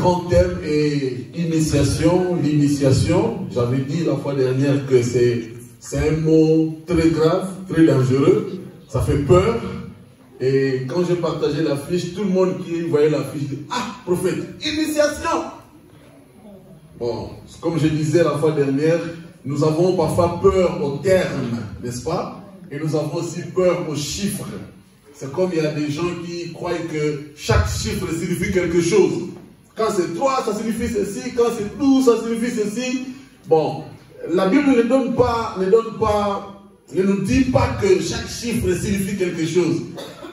grand thème est initiation. L'initiation, j'avais dit la fois dernière que c'est un mot très grave, très dangereux. Ça fait peur. Et quand j'ai partagé la fiche, tout le monde qui voyait la fiche dit « Ah, prophète, initiation !» Bon, comme je disais la fois dernière, nous avons parfois peur aux termes, n'est-ce pas? Et nous avons aussi peur aux chiffres. C'est comme il y a des gens qui croient que chaque chiffre signifie quelque chose. Quand c'est 3, ça signifie ceci. Quand c'est 12, ça signifie ceci. Bon, la Bible ne nous dit pas que chaque chiffre signifie quelque chose.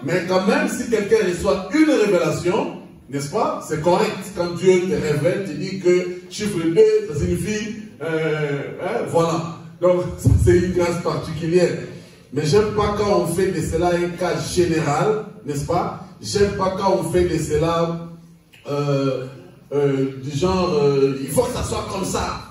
Mais quand même, si quelqu'un reçoit une révélation, n'est-ce pas? C'est correct. Quand Dieu te révèle, tu dis que chiffre 2, ça signifie... voilà. Donc, c'est une grâce particulière. Mais j'aime pas quand on fait de cela un cas général, n'est-ce pas? J'aime pas quand on fait de cela du genre, il faut que ça soit comme ça.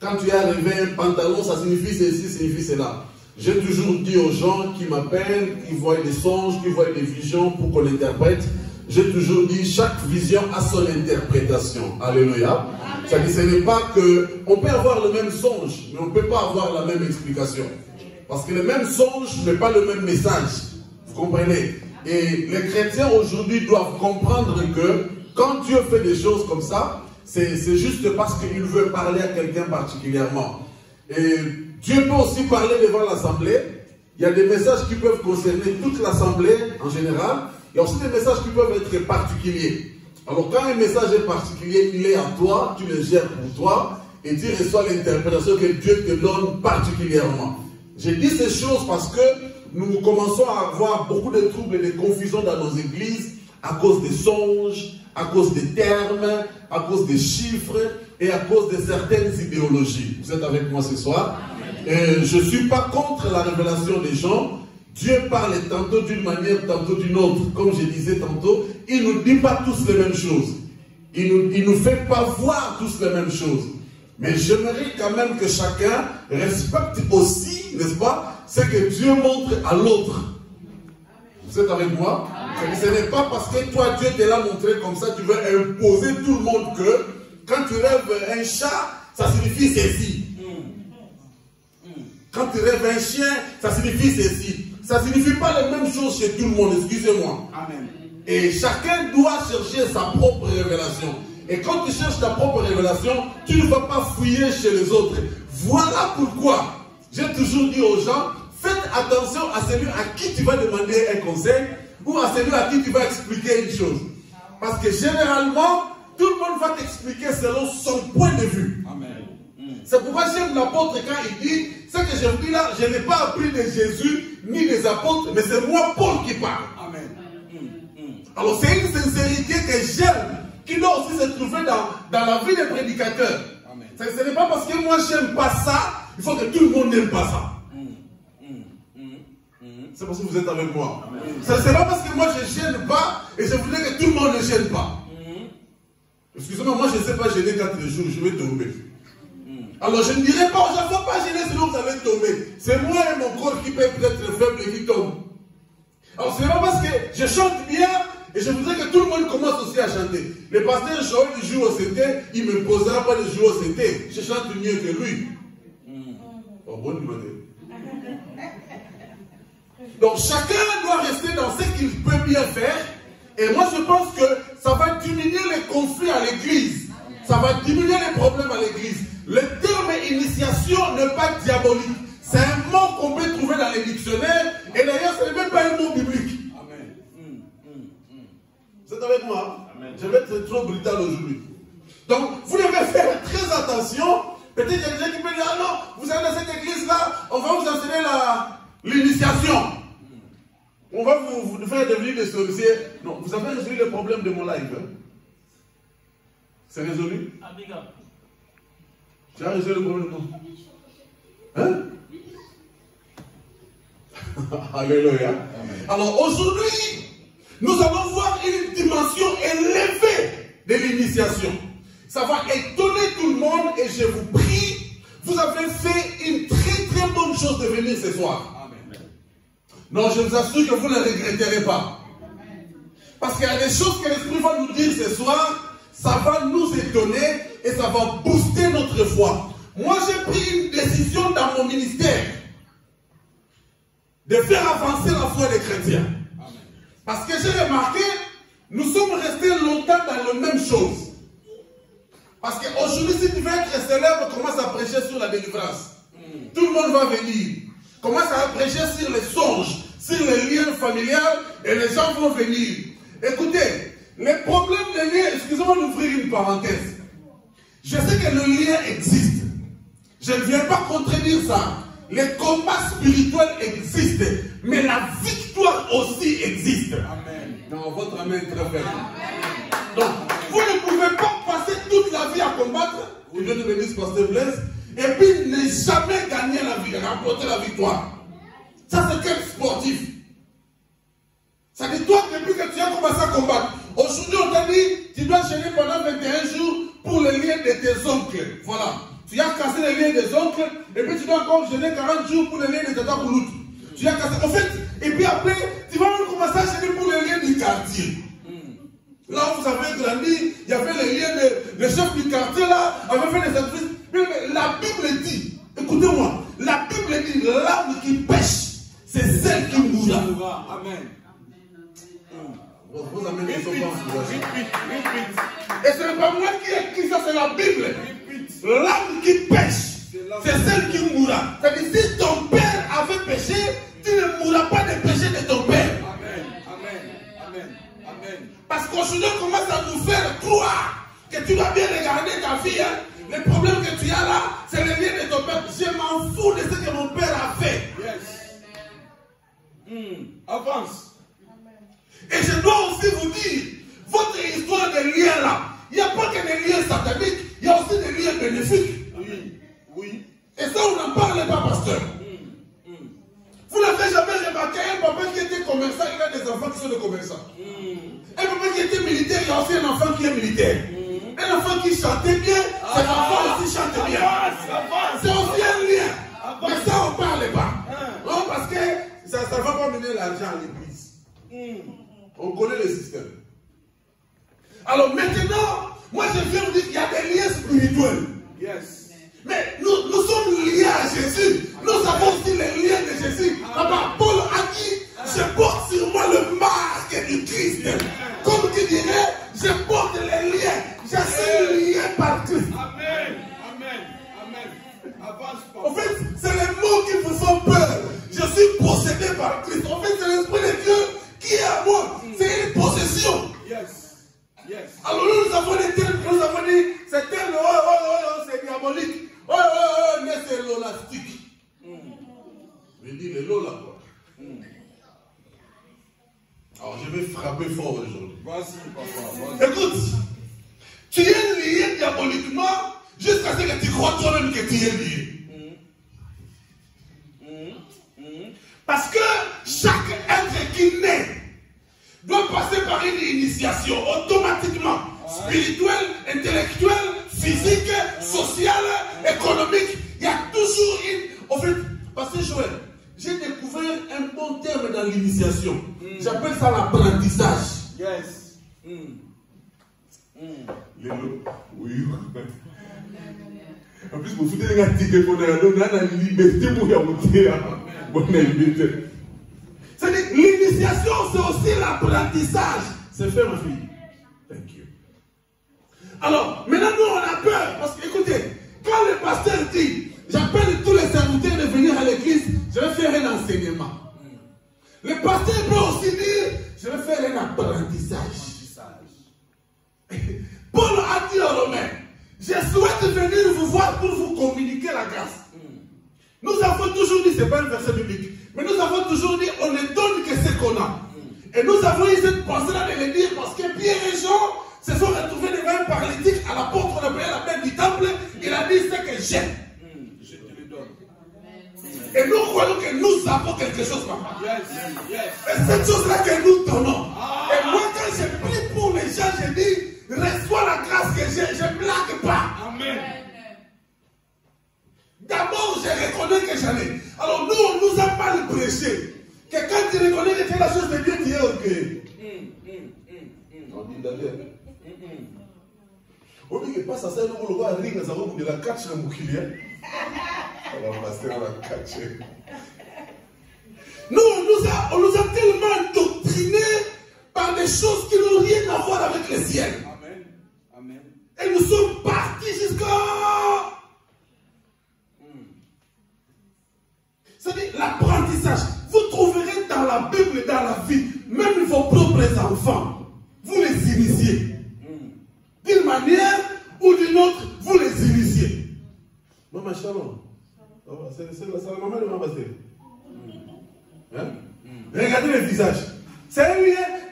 Quand tu as arrivé un pantalon, ça signifie ceci, ça signifie cela. J'ai toujours dit aux gens qui m'appellent, qui voient des songes, qui voient des visions pour qu'on l'interprète, j'ai toujours dit, chaque vision a son interprétation. Alléluia. Ça dit, ce n'est pas que, on peut avoir le même songe, mais on ne peut pas avoir la même explication. Parce que le même songe n'est pas le même message. Vous comprenez? Et les chrétiens aujourd'hui doivent comprendre que quand Dieu fait des choses comme ça, c'est juste parce qu'il veut parler à quelqu'un particulièrement. Et Dieu peut aussi parler devant l'assemblée. Il y a des messages qui peuvent concerner toute l'assemblée en général. Il y a aussi des messages qui peuvent être particuliers. Alors quand un message est particulier, il est à toi, tu le gères pour toi, et tu reçois l'interprétation que Dieu te donne particulièrement. J'ai dit ces choses parce que nous commençons à avoir beaucoup de troubles et de confusions dans nos églises à cause des songes, à cause des termes, à cause des chiffres et à cause de certaines idéologies. Vous êtes avec moi ce soir? Et je ne suis pas contre la révélation des gens. Dieu parle tantôt d'une manière, tantôt d'une autre. Comme je disais tantôt, il ne nous dit pas tous les mêmes choses. Il ne nous fait pas voir tous les mêmes choses. Mais j'aimerais quand même que chacun respecte aussi, n'est-ce pas, ce que Dieu montre à l'autre. Vous êtes avec moi? Ce n'est pas parce que toi, Dieu te l'a montré comme ça, tu veux imposer tout le monde que quand tu rêves un chat, ça signifie ceci. Quand tu rêves un chien, ça signifie ceci. Ça ne signifie pas les mêmes choses chez tout le monde, excusez-moi. Amen. Et chacun doit chercher sa propre révélation. Et quand tu cherches ta propre révélation, tu ne vas pas fouiller chez les autres. Voilà pourquoi j'ai toujours dit aux gens, faites attention à celui à qui tu vas demander un conseil ou à celui à qui tu vas expliquer une chose. Parce que généralement, tout le monde va t'expliquer selon son point de vue. Amen. C'est pourquoi j'aime l'apôtre quand il dit, ce que je vous dis là, je n'ai pas appris de Jésus ni des apôtres, mais c'est moi, Paul, qui parle. Amen. Alors c'est une sincérité que j'aime, qui doit aussi se trouver dans la vie des prédicateurs. Amen. Ce n'est pas parce que moi j'aime pas ça, il faut que tout le monde n'aime pas ça. C'est parce que vous êtes avec moi. Ce n'est pas parce que moi je ne gêne pas et je voudrais que tout le monde ne gêne pas. Excusez-moi, moi je ne sais pas gêner 4 jours, je vais tomber. Alors je ne dirais pas, je ne vais pas gêner sinon vous allez tomber. C'est moi et mon corps qui peut être faible et qui tombe. Alors ce n'est pas parce que je chante bien et je voudrais que tout le monde commence aussi à chanter. Le pasteur Joël, il joue au CT, il ne me posera pas de jouer au CT. Je chante mieux que lui. Oh, bonne manière. Donc chacun doit rester dans ce qu'il peut bien faire. Et moi je pense que ça va diminuer les conflits à l'église. Ça va diminuer les problèmes à l'église. Le terme initiation n'est pas diabolique. C'est un mot qu'on peut trouver dans les dictionnaires. Et d'ailleurs ce n'est même pas un mot biblique. Amen. Vous êtes avec moi? Amen. Je vais être trop brutal aujourd'hui. Donc vous devez faire très attention. Peut-être qu'il y a des gens qui peuvent dire, ah non, vous allez dans cette église-là, on va vous enseigner l'initiation. On va vous faire devenir des sorciers. Non, vous avez résolu le problème de mon live. Hein? C'est résolu? Tu as résolu le problème de mon live? Hein? Alléluia. Alors aujourd'hui, nous allons voir une dimension élevée de l'initiation. Ça va étonner tout le monde et je vous prie, vous avez fait une très très bonne chose de venir ce soir. Non, je vous assure que vous ne regretterez pas. Parce qu'il y a des choses que l'Esprit va nous dire ce soir, ça va nous étonner et ça va booster notre foi. Moi, j'ai pris une décision dans mon ministère de faire avancer la foi des chrétiens. Parce que j'ai remarqué, nous sommes restés longtemps dans la même chose. Parce qu'aujourd'hui, si tu veux être célèbre, commence à prêcher sur la délivrance. Tout le monde va venir. Commence à prêcher sur les songes, sur les liens familiales, et les gens vont venir. Écoutez, les problèmes de liens, excusez-moi d'ouvrir une parenthèse. Je sais que le lien existe. Je ne viens pas contredire ça. Les combats spirituels existent, mais la victoire aussi existe. Amen. Non, votre amen est très faible. Donc, vous ne pouvez pas passer toute la vie à combattre, au lieu de venir se passer Blaise, et puis ne jamais gagner la vie, remporter la victoire. Ça, c'est quel sportif. Ça dit, toi, depuis que tu as commencé à combattre, aujourd'hui, on t'a dit, tu dois gêner pendant 21 jours pour les liens de tes oncles. Voilà. Tu as cassé les liens des oncles, et puis tu dois encore gêner 40 jours pour les liens de Tata Pouloute. Tu as cassé. En fait, et puis après, tu vas même commencer à gêner pour les liens du quartier. Là où vous avez grandi, il y avait les liens de. Le chef du quartier, là, avait fait des services. Mais la Bible dit, écoutez-moi, la Bible dit, l'âme qui pêche, c'est celle qui mourra. Amen. Vous amenez les enfants. Et ce n'est pas moi qui ai écrit ça, c'est la Bible. L'âme qui pêche, c'est celle qui mourra. C'est-à-dire, si ton père avait péché, tu ne mourras pas des péchés de ton père. Amen. Amen. Amen. Amen. Parce qu'aujourd'hui, on commence à nous faire croire que tu dois bien regarder ta fille. Hein. Le problème que tu as là, c'est le lien de ton père. Je m'en fous de ce que mon père a fait. Yes. Avance. Et je dois aussi vous dire, votre histoire de liens là, il n'y a pas que des liens sataniques, il y a aussi des liens bénéfiques. Oui, oui. Et ça, on n'en parle pas, pasteur. Vous n'avez jamais remarqué un papa qui était commerçant, il a des enfants qui sont des commerçants. Un papa qui était militaire, il y a aussi un enfant qui est militaire. Un enfant qui chantait bien, ses enfants aussi chantent bien. C'est aussi un lien. Mais ça, on ne parle pas. Non, parce que ça ne va pas mener l'argent à l'église. On connaît le système. Alors maintenant, moi je viens vous dire qu'il y a des liens spirituels. Yes. Mais nous sommes liés à Jésus. Nous avons aussi les liens de Jésus. Papa, Paul a dit, je porte sur moi le marque du Christ. Comme qui dirait, je porte les liens. Je suis lié par Christ. Amen. Amen. Amen. En fait, c'est les mots qui vous font peur. Je suis possédé par Christ. En fait, c'est l'Esprit de Dieu qui est à moi. C'est une possession. Yes. Yes. Alors nous avons des termes, nous avons dit, c'est tel, c'est diabolique. Mais c'est l'élastique. Je dis le lot là quoi. Alors je vais frapper fort aujourd'hui. Vas-y, papa. Écoute, tu es lié diaboliquement jusqu'à ce que tu crois toi-même que tu es lié. Parce que chaque être qui naît doit passer par une initiation automatiquement, spirituelle, intellectuelle, physique, sociale, économique. Il y a toujours une... En fait, parce que Joël, j'ai découvert un bon terme dans l'initiation. J'appelle ça l'apprentissage. Yes. Oui. En plus, vous foutez les gars qui on a la liberté pour y monter. C'est-à-dire, l'initiation, c'est aussi l'apprentissage. C'est fait, ma fille. Thank you. Alors, maintenant, nous, on a peur. Parce que, écoutez, quand le pasteur dit, j'appelle tous les serviteurs de venir à l'église, je vais faire un enseignement. Le pasteur peut aussi dire, je vais faire un apprentissage. Paul a dit aux Romains, je souhaite venir vous voir pour vous communiquer la grâce. Nous avons toujours dit, ce n'est pas un verset biblique, mais nous avons toujours dit, on ne donne que ce qu'on a. Et nous avons eu cette pensée-là de le dire parce que Pierre et Jean se sont retrouvés devant un paralytique à la porte, on appelait la porte du temple. Il a dit, ce que j'ai, je te le donne. Et nous croyons que nous avons quelque chose, papa. Et cette chose-là que nous donnons. Et moi, quand je prie pour les gens, je dis, reçois la grâce que j'ai, je ne blague pas. Amen. D'abord, je reconnais que j'en ai. Alors nous, on nous a mal prêché. Que quand tu reconnais que tu es la chose de Dieu, tu es ok. On dit d'ailleurs. Oui, mais pas ça, c'est le gars ring, ça va de la catch dans le bouclier. Alors, pasteur, la catch. Nous, on nous a tellement doctrinés par des choses qui n'ont rien à voir avec le ciel. Amen. Amen. Et nous sommes partis jusqu'à... C'est-à-dire l'apprentissage. Vous trouverez dans la Bible et dans la vie, même vos propres enfants, vous les initiez. D'une manière ou d'une autre, vous les initiez. Maman Shalom. C'est la maman de Maman Basté. Hein? Regardez le visage. Tu es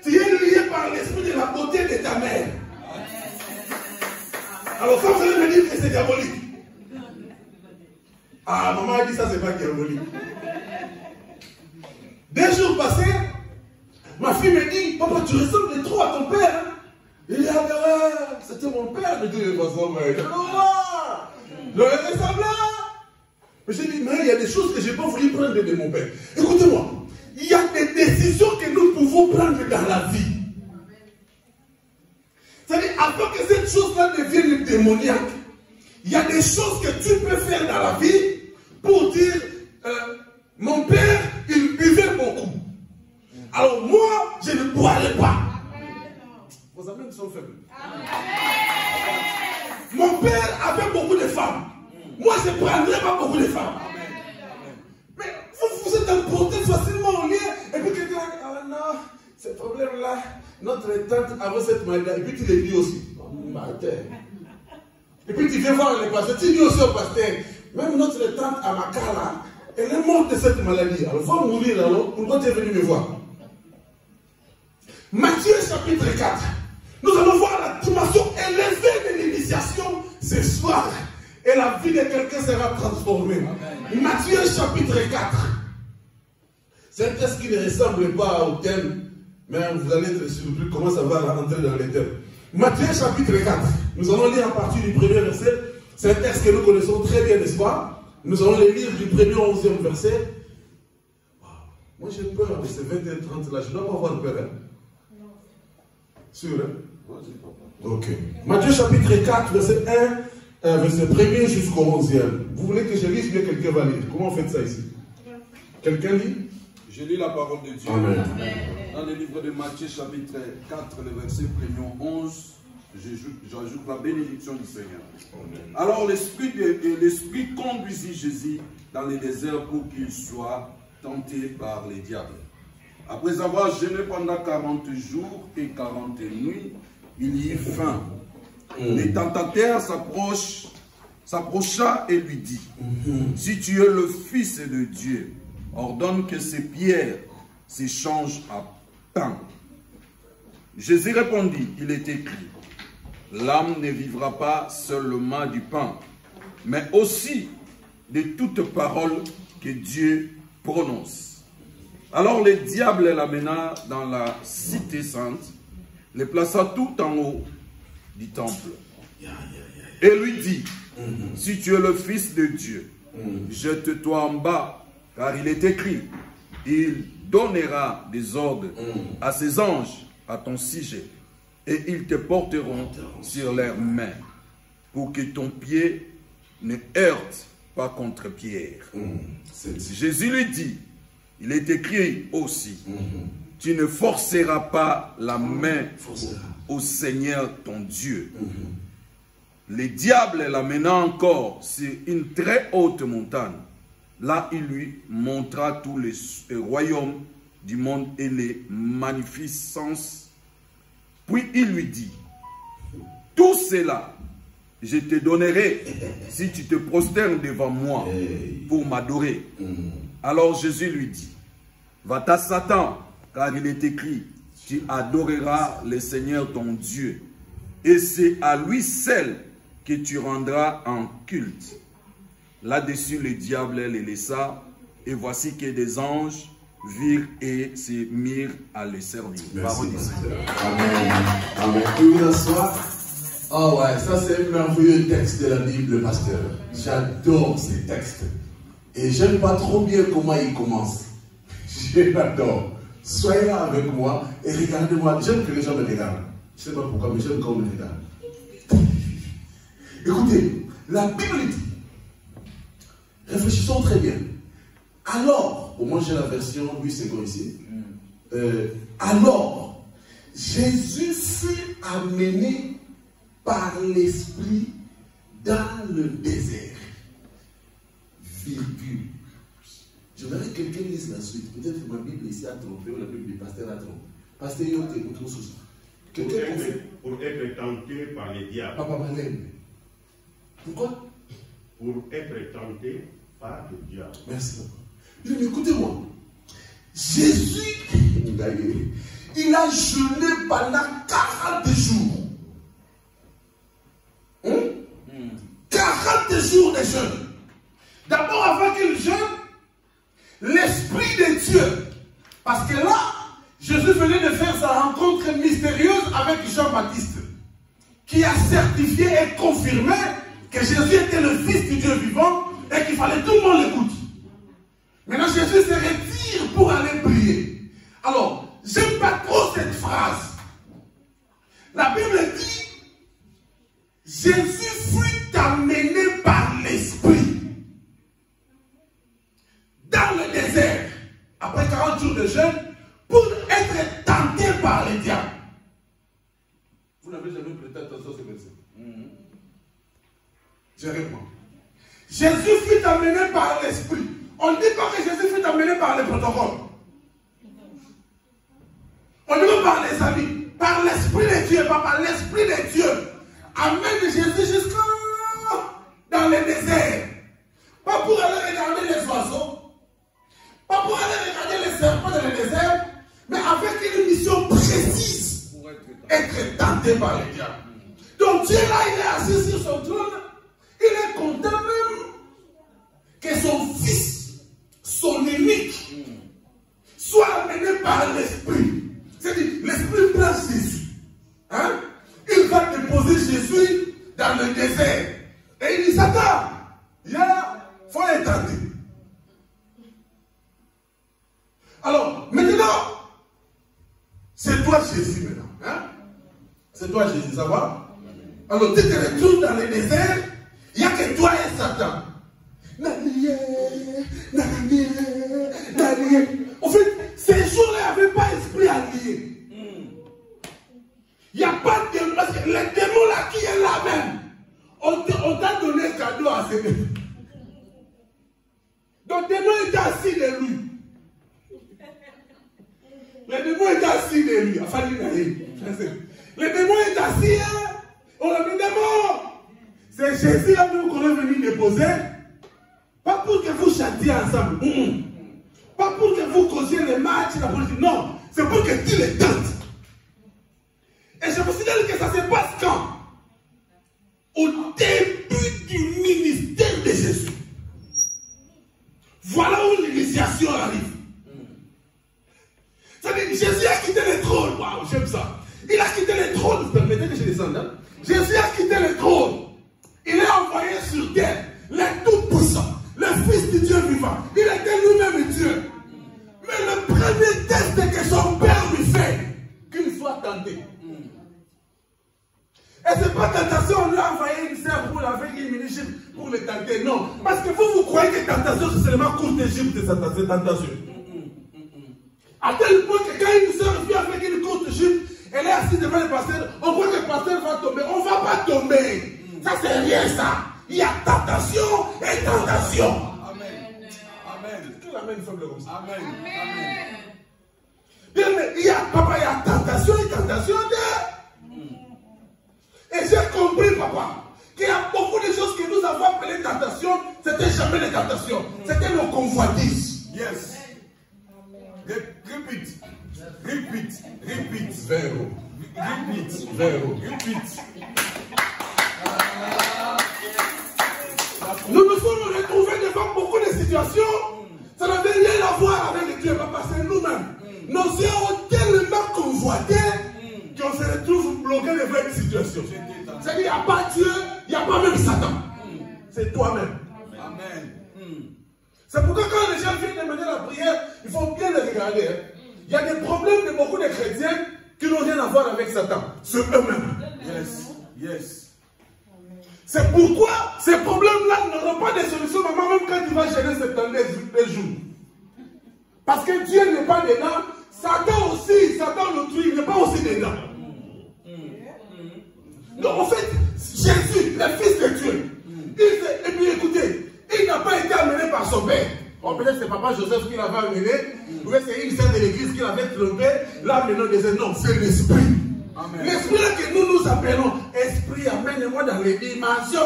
lié par l'esprit de la beauté de ta mère. Alors quand vous allez me dire que c'est diabolique. Ah, maman a dit ça, c'est pas diabolique. 2 jours passés, ma fille me dit, papa, tu ressembles trop à ton père. Hein? Il dit, ah, c'était mon père de toute façon. Je le ressemble. Mais j'ai dit, mais il y a des choses que je n'ai pas voulu prendre de mon père. Écoutez-moi, il y a des décisions que nous pouvons prendre dans la vie. C'est-à-dire, avant que cette chose-là devienne démoniaque, il y a des choses que tu peux faire dans la vie pour dire, mon père, il buvait beaucoup. Alors moi, je ne boirai pas. Vos amis sont faibles. Mon père avait beaucoup de femmes. Moi, je ne prendrai pas beaucoup de femmes. Mais vous êtes emporté facilement au lien. Et puis quelqu'un dit, ah non, ce problème-là, notre tante avait cette maladie. Et puis tu le dis aussi. Et puis tu viens voir le pasteur. Tu dis aussi au pasteur, même notre tante à Makala, elle est morte de cette maladie. Alors, va mourir alors. Pourquoi tu es venu me voir? Matthieu chapitre 4. Nous allons voir la dimension élevée de l'initiation ce soir. Et la vie de quelqu'un sera transformée. Amen. Matthieu chapitre 4. C'est un texte qui ne ressemble pas au thème, mais vous allez être surpris comment ça va rentrer dans les thèmes. Matthieu chapitre 4. Nous allons lire à partir du premier verset. C'est un texte que nous connaissons très bien, n'est-ce pas? Nous allons les lire du premier au 11e verset. Wow. Moi j'ai peur de ces 20 et 30 là. Je ne dois pas avoir peur. Hein? Sûr, hein? Ok. Matthieu chapitre 4, verset 1, verset 1er jusqu'au 11e. Vous voulez que je lise, bien quelqu'un va lire? Comment on fait ça ici? Quelqu'un lit? Je lis la parole de Dieu. Amen. Dans le livre de Matthieu chapitre 4, le verset 1er au 11, j'ajoute la bénédiction du Seigneur. Amen. Alors l'Esprit conduisit Jésus dans le désert pour qu'il soit tenté par les diables. Après avoir jeûné pendant 40 jours et 40 nuits, il y eut faim. Le tentateur s'approcha et lui dit, si tu es le Fils de Dieu, ordonne que ces pierres s'échangent à pain. Jésus répondit, il est écrit, l'âme ne vivra pas seulement du pain, mais aussi de toute parole que Dieu prononce. Alors le diable l'amena dans la cité sainte, le plaça tout en haut du temple, et lui dit, si tu es le Fils de Dieu, jette-toi en bas, car il est écrit, il donnera des ordres à ses anges à ton sujet, et ils te porteront sur leurs mains, pour que ton pied ne heurte pas contre pierre. Jésus lui dit, il est écrit aussi, tu ne forceras pas la main au Seigneur ton Dieu. Le diable l'amena encore sur une très haute montagne. Là, il lui montra tous les royaumes du monde et les magnificences. Puis il lui dit, tout cela, je te donnerai si tu te prosternes devant moi pour m'adorer. Alors Jésus lui dit, va-t'en Satan, car il est écrit, tu adoreras le Seigneur ton Dieu, et c'est à lui seul que tu rendras en culte. Là-dessus, le diable les laissa, et voici que des anges virent et se mirent à les servir. Parole du Seigneur. Amen. Amen. Pouvez vous asseoir? Oh ouais, ça c'est un merveilleux texte de la Bible, pasteur. J'adore ces textes. Et j'aime pas trop bien comment il commence. Je l'adore. Soyez là avec moi et regardez-moi. J'aime que les gens me regardent. Je ne sais pas pourquoi, mais j'aime quand on me regarde. Écoutez, la Bible dit, réfléchissons très bien. Alors, moi j'ai la version Louis II ici. Alors, Jésus fut amené par l'Esprit dans le désert. Virgule. Je voudrais que quelqu'un lise la suite. Peut-être que ma Bible ici a trompé, ou la Bible du pasteur a trompé. Pasteur, il y a autre chose. Pour être tenté par les diables. Papa Malène. Pourquoi? Pour être tenté par le diable. Merci. Il dit, écoutez-moi. Jésus, il a jeûné pendant 40 jours. 40 jours de jeûne. D'abord, avant qu'il jeûne, l'Esprit de Dieu. Parce que là, Jésus venait de faire sa rencontre mystérieuse avec Jean-Baptiste, qui a certifié et confirmé que Jésus était le Fils du Dieu vivant et qu'il fallait tout le monde l'écoute. Maintenant, Jésus se retire pour aller prier. Alors, j'aime pas trop cette phrase. La Bible dit, Jésus fut amené par l'Esprit dans le désert, après 40 jours de jeûne, pour être tenté par les diables. Vous n'avez jamais prêté attention à ce verset. Je réponds. Jésus fut amené par l'Esprit. On ne dit pas que Jésus fut amené par les protocoles. On ne dit pas par les amis. Par l'Esprit de Dieu, pas par l'Esprit de Dieu. Amène Jésus jusqu'à dans le désert. Pas pour aller regarder les oiseaux. Pas pour aller regarder les serpents dans le désert. Mais avec une mission précise. Pour être tenté par les diables. Donc Dieu là, il est assis sur son trône. Il est content même que son fils, son unique, soit amené par l'Esprit. C'est-à-dire, l'Esprit prend Jésus. Hein? Il va déposer Jésus dans le désert. Et il dit, Satan, il faut être tenté. Alors, maintenant, c'est toi Jésus maintenant. Hein? C'est toi Jésus, ça va? Alors, tu te retrouves dans le désert, il n'y a que toi et Satan. En fait, ces jours-là, il n'y avait pas esprit allié. Il n'y a pas de démon. Parce que le démon là qui est là même, on t'a donné un cadeau à ce démon. Donc, le démon est assis de lui. Le démon est assis de lui. Enfin, le démon est assis. On a dit démon. C'est Jésus là qu'on est venu déposer. Pas pour que vous chantiez ensemble. Pas pour que vous causiez les matchs, la politique. Non, c'est pour que tu les tentes. Et je me signale que ça se passe quand? Au début du ministère de Jésus. Voilà où l'initiation arrive. C'est-à-dire, Jésus a quitté le trône. Waouh, j'aime ça. Il a quitté le trône. Vous permettez que je descende, hein? Jésus a quitté le trône. Il est envoyé sur terre. Le Tout-Puissant. Le Fils du Dieu vivant. Il était lui-même Dieu. Mais le premier test que son Père lui fait, qu'il soit tenté. Et ce n'est pas tentation, on lui a envoyé une sœur pour la faire une mini-chip pour le tenter. Non. Parce que vous croyez que tentation, c'est seulement courte Égypte, cette tentation. À tel point que quand une sœur vient avec une courte jupe, elle est assise devant le pasteur, on croit que le pasteur va tomber. On ne va pas tomber. Ça, c'est rien, ça. Il y a tentation et tentation. Amen. Amen. Qui l'amène faible comme ça? Amen. Amen. Bien, mais il y a tentation et tentation. Et j'ai compris, papa, qu'il y a beaucoup de choses que nous avons appelées tentation. C'était jamais les tentations. C'était nos convoitises. Yes. Repeat. Repeat. Repeat. Véro. Repeat. Véro. Repeat. Nous nous sommes retrouvés devant beaucoup de situations. Ça n'avait rien à voir avec Dieu, papa, c'est nous-mêmes. Nos yeux ont tellement convoité qu'on se retrouve bloqué devant une situation. C'est-à-dire, il n'y a pas Dieu, il n'y a pas même Satan. C'est toi-même. Amen. C'est pourquoi quand les gens viennent demander la prière, il faut bien les regarder. Il y a des problèmes de beaucoup de chrétiens qui n'ont rien à voir avec Satan. C'est eux-mêmes. Yes. Yes. C'est pourquoi ces problèmes-là n'auront pas de solution, maman, même quand tu vas gérer 70 jours. Parce que Dieu n'est pas dedans. Satan aussi, Satan l'autrui, il n'est pas aussi dedans. Donc en fait, Jésus, le Fils de Dieu, et puis écoutez, il n'a pas été amené par son père. Bon, peut-être c'est papa Joseph qui l'avait amené, ou c'est une sœur de l'église qui l'avait trompé, là maintenant disait non, c'est l'esprit. L'esprit que nous appelons esprit, amène-moi dans les dimensions,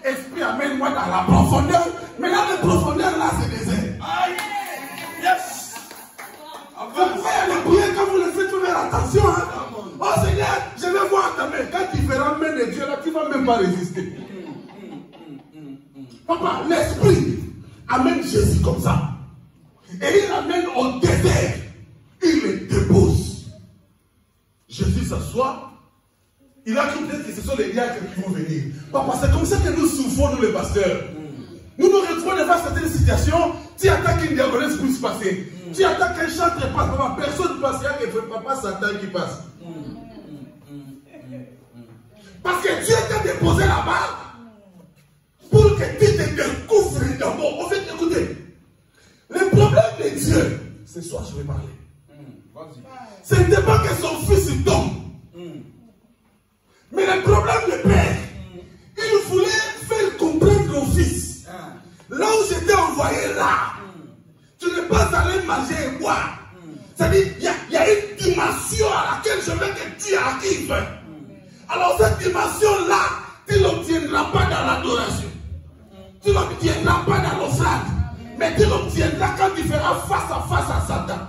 esprit, amène-moi dans la profondeur. Mais là, la profondeur là, c'est désert. Yes! Vous pouvez aller prier quand vous le faites, vous faire attention. Hein? Oh Seigneur, je vais voir ta main. Quand tu feras main de Dieu, là, tu ne vas même pas résister. Papa, l'esprit amène Jésus comme ça. Et il l'amène au désert. Il le dépose. Jésus s'assoit. Il a cru peut-être que ce sont les diacres qui vont venir. Papa, c'est comme ça que nous souffrons, nous les pasteurs. Nous nous retrouvons devant certaines situations. Tu attaques une diagonale, ce qui se passer. Tu attaques un chantre et passe. Papa, personne ne passe. Il y a que papa Satan qui passe. Parce que Dieu t'a déposé là-bas pour que tu te découvres d'abord. En fait, écoutez, le problème de Dieu, ce soir je vais parler. Ce n'était pas que son fils tombe. Mais le problème du père, il voulait faire comprendre au fils. Là où j'étais envoyé là, tu n'es pas allé manger et boire. C'est-à-dire, il y a une dimension à laquelle je veux que tu arrives. Alors cette dimension-là, tu ne l'obtiendras pas dans l'adoration. Tu ne l'obtiendras pas dans l'offrande. Mais tu l'obtiendras quand tu feras face à Satan.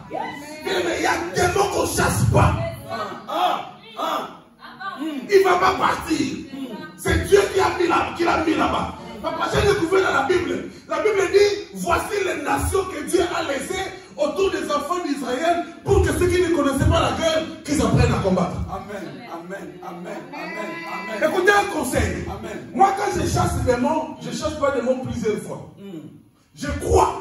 Mais il y a des mots qu'on ne chasse pas. Il ne va pas partir. C'est Dieu qui l'a mis là-bas. Papa, j'ai découvert dans la Bible. La Bible dit, voici les nations que Dieu a laissées autour des enfants d'Israël pour que ceux qui ne connaissaient pas la guerre, qu'ils apprennent à combattre. Amen, amen, amen, amen, amen. Écoutez un conseil. Amen. Moi, quand je chasse des démons, je ne chasse pas des démons plusieurs fois. Je crois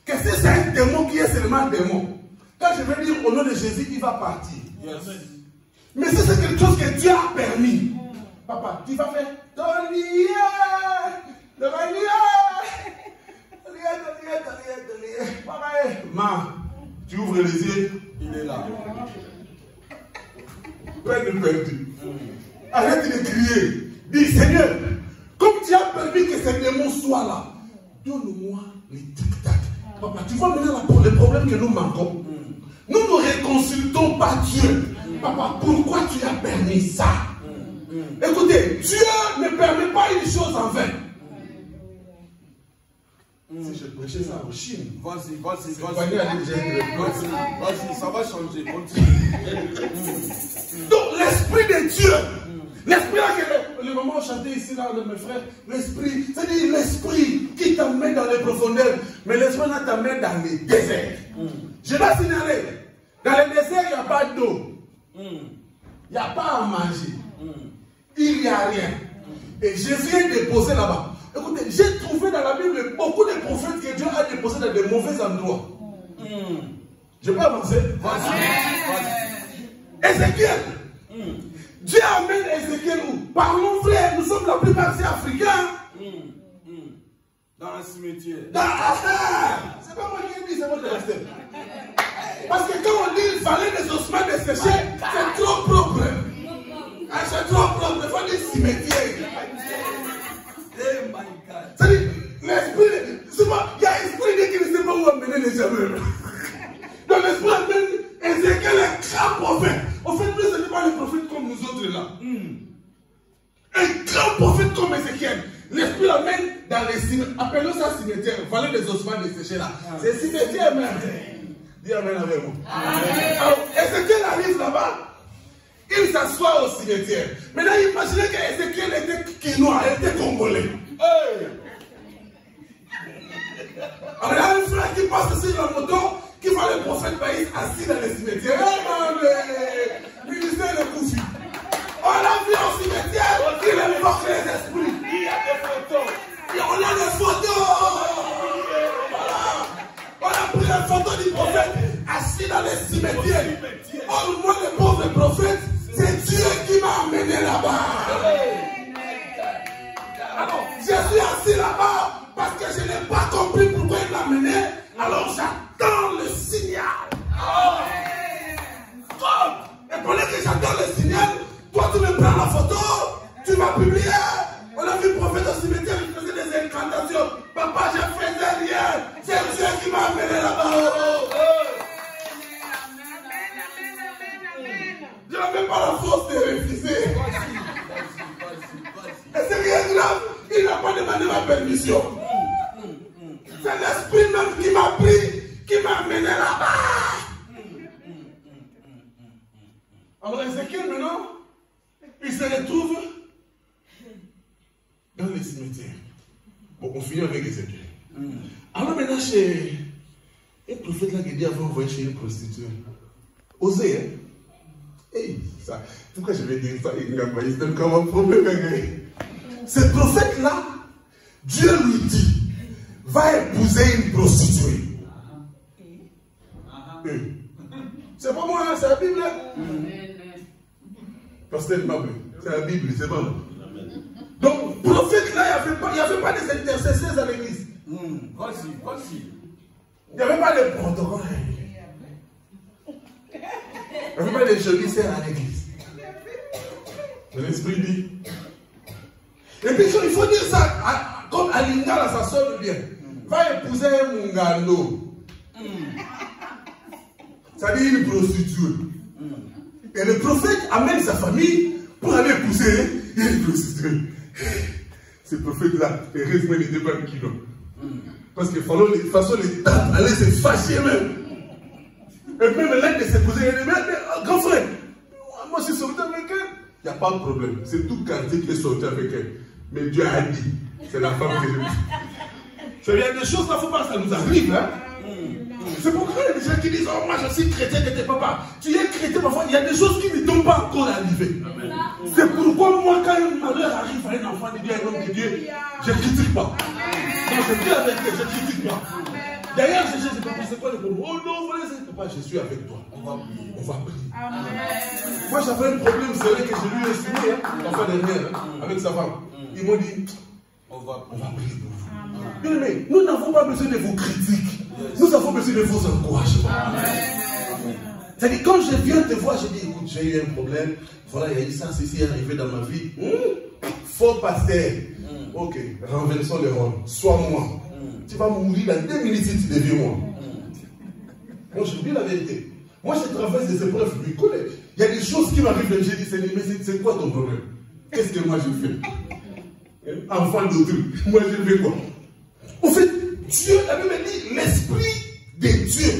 que si c'est un démon qui est seulement un démon, quand je vais dire au nom de Jésus, il va partir. Yes. Mais si c'est quelque chose que Dieu a permis, papa, tu vas faire Ma, tu ouvres les yeux, il est là. Peine perdue. Arrête de crier. Dis Seigneur, comme tu as permis que ces démons soient là, donne-moi les tic-tac. Papa, tu vois maintenant le problème que nous manquons. Nous ne réconsultons pas Dieu. Papa, pourquoi tu as permis ça? Écoutez, Dieu ne permet pas une chose en vain. Si je prêchais ça en Chine, vas-y, ça va changer. Donc, l'esprit de Dieu, l'esprit là que le moment où chantait ici, là, mes frères, l'esprit, c'est-à-dire l'esprit qui t'amène dans les profondeurs, mais l'esprit là t'amène dans les déserts. Je vais signaler, dans les déserts, il n'y a pas d'eau, il n'y a pas à manger, il n'y a rien. Et Jésus est déposé là-bas. Écoutez, j'ai trouvé dans la Bible beaucoup de prophètes que Dieu a déposés dans de mauvais endroits. Je peux avancer? Ézéchiel. Dieu amène Ézéchiel où? Par mon frère, nous sommes la plupart des Africains. Dans un cimetière. C'est pas moi qui ai dit, c'est moi qui ai resté. Parce que quand on dit qu'il fallait des ossements desséchés, c'est trop propre. C'est trop propre, il faut des cimetières. C'est-à-dire, l'esprit, il y a l'esprit qui ne sait pas où amener les gens. Donc l'esprit amène Ézéchiel est grand prophète. En fait, lui, ce n'est pas le prophète comme nous autres là. Un grand prophète comme Ézéchiel. L'esprit l'amène dans les cimetières. Appelons ça cimetière. Vallée des ossements desséchés là. C'est cimetière même. Dis amen avec vous. Alors, Ézéchiel arrive là-bas. Il s'assoit au cimetière. Maintenant, imaginez qu'Ézéchiel était quinois, il était congolais. Alors, il y a un frère qui passe sur la moto, qui voit le prophète Baïs assis dans le cimetière. Le ministère de Koufi. On l'a vu au cimetière, il invoque les esprits. Il y a des photos. Et on a des photos. Voilà. On a pris la photo du prophète assis dans le cimetière. Or, moi, le pauvre prophète, c'est Dieu qui m'a amené là-bas. Alors, je suis assis là-bas parce que je n'ai pas compris pourquoi il m'a mené. Alors, j'attends le signal. Et pendant que j'attends le signal, toi, tu me prends la photo, tu vas publier. On a vu le prophète au cimetière, il faisait des incantations. Papa, je ne faisais rien. C'est Dieu qui m'a amené là-bas. Je n'avais pas la force de refuser. Et c'est rien grave. Il n'a pas demandé ma permission. C'est l'esprit même qui m'a pris, qui m'a amené là-bas. Alors Ézéchiel maintenant, il se retrouve dans les cimetières. Bon, on finit avec Ézéchiel. Alors maintenant, chez un prophète là qui dit avant envoyer chez une prostituée. Osez, hein? Hey, ça, pourquoi je vais dire ça? C'est comme un problème. Ce prophète-là, Dieu lui dit, va épouser une prostituée. C'est pas moi, hein, c'est la Bible. Pasteur Mabé, c'est la Bible, c'est pas moi. Donc, prophète là, il n'y avait pas des intercesseurs à l'église. Voici. Il n'y avait pas de protocole. Il n'y avait pas de jolissaires à l'église. L'esprit dit. Et puis, il faut dire ça, comme à Lingala, ça sonne bien. Va épouser un Mungano. Ça dit une prostituée. Et le prophète amène sa famille pour aller épouser une prostituée. Ce prophète-là, heureusement, il n'était pas un kilo. Parce que de toute façon, les dames allaient se fâcher même. Et même l'aide de s'épouser, il dit, mais grand frère, moi je suis sorti avec elle. Il n'y a pas de problème. C'est tout quartier qui est sorti avec elle. Mais Dieu a dit, c'est la femme que je veux. Il y a des choses, là, il ne faut pas que ça nous arrive. Hein? C'est pourquoi il y a des gens qui disent, oh, moi je suis chrétien, que t'es papa. Tu es chrétien, parfois, il y a des choses qui ne t'ont pas encore arrivé. C'est pourquoi moi, quand un malheur arrive à un enfant de Dieu, un homme de Dieu, je ne critique pas. Non, je dis avec toi, je ne critique pas. D'ailleurs, je sais pas, c'est quoi le problème? Oh non, voilà, papa, je suis avec toi. On va prier. Moi, j'avais un problème, c'est vrai que je lui ai expliqué, la fois dernière, avec sa femme. Ils m'ont dit, on va prier pour vous. Bien aimé, nous n'avons pas besoin de vos critiques. Nous avons besoin de vos encouragements. C'est-à-dire, quand je viens te voir, je dis, écoute, j'ai eu un problème. Voilà, il y a eu ça, ceci est arrivé dans ma vie. Faux pasteur. Ok, renversons les rôles. Sois moi. Tu vas mourir dans 2 minutes si tu deviens moi. Moi, je dis la vérité. Moi, je traverse des épreuves. Je connais. Il y a des choses qui m'arrivent. J'ai dit, Seigneur, mais c'est quoi ton problème? Qu'est-ce que moi je fais? Enfant d'autrui. Moi, je fais quoi? En fait, Dieu, la Bible dit, l'Esprit de Dieu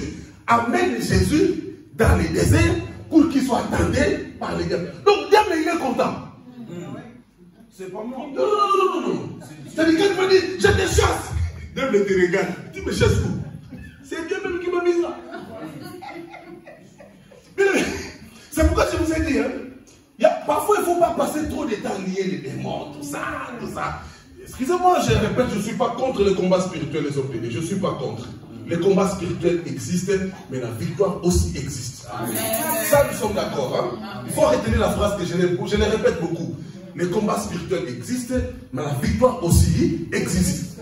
amène Jésus dans les déserts pour qu'il soit tenté par les diables. Donc, le diable, il est content. C'est pas moi. Non. C'est-à-dire, quand tu me dis, je te chasse. Le diable te regarde. Tu me chasses où? C'est Dieu même qui m'a mis là. C'est pourquoi je vous ai dit, hein, parfois il ne faut pas passer trop de temps lié les démons, tout ça. Excusez-moi, je répète, je ne suis pas contre le combat spirituel des hommes de Dieu. Je ne suis pas contre. Les combats spirituels existent, mais la victoire aussi existe. Amen. Ça, nous sommes d'accord. Hein? Il faut retenir la phrase que je les répète beaucoup. Les combats spirituels existent, mais la victoire aussi existe.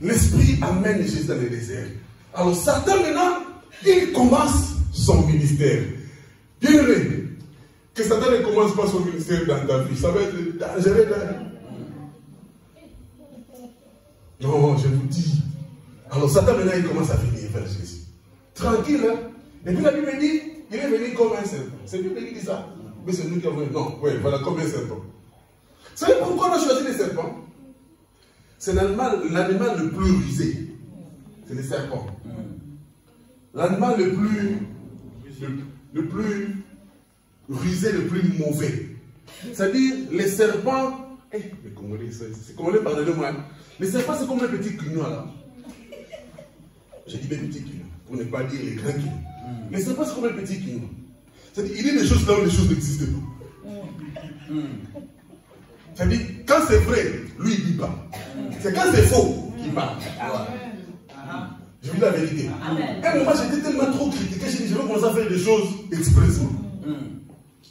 L'Esprit amène Jésus dans le désert. Alors Satan maintenant, il commence son ministère. Bien aimé, que Satan ne commence pas son ministère dans ta vie, ça va être dangereux. Non, je vous dis. Alors Satan maintenant, il commence à venir vers Jésus. Tranquille, hein? Et puis la Bible dit, il est venu comme un serpent. C'est la Bible qui dit ça. Mais c'est nous qui avons dit, non, oui, voilà, comme un serpent. Vous savez pourquoi on a choisi les serpents? C'est l'animal le plus rusé. C'est le serpent. L'animal le plus rusé, le plus mauvais. C'est-à-dire, les serpents. Les Congolais, c'est Congolais, pardonnez-moi. Les serpents, c'est comme un petit quinoa là. J'ai dit mes petits quinoa, pour ne pas dire les grands quinoa. Les serpents, c'est comme un petit quinoa. C'est-à-dire, il dit des choses là où les choses n'existent pas. C'est-à-dire, quand c'est vrai, lui, il dit pas. C'est quand c'est faux qu'il parle. Je vous dis la vérité. À un moment, j'étais tellement trop critiqué, j'ai dit, je vais commencer à faire des choses expressément.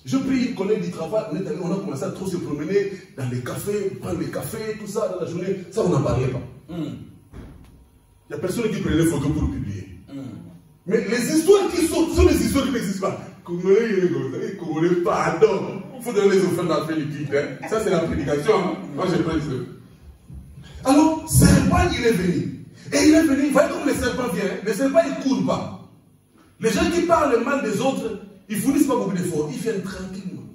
Je prie une collègue du travail, on a commencé à trop se promener dans les cafés, prendre les cafés, tout ça dans la journée. Ça, on n'en parlait pas. Il n'y a personne qui prenait photo pour le publier. Mais les histoires qui sont les histoires qui n'existent pas. Congolais, pardon. Il faut donner les offrandes à liquide. Hein. Ça, c'est la prédication. Hein. Moi, j'ai pris ça. Alors, serpent, il est venu. Et il est venu, voyez comme les serpents viennent. Les serpents, ils ne courent pas. Les gens qui parlent le mal des autres, ils ne fournissent pas beaucoup d'efforts. Ils viennent tranquillement.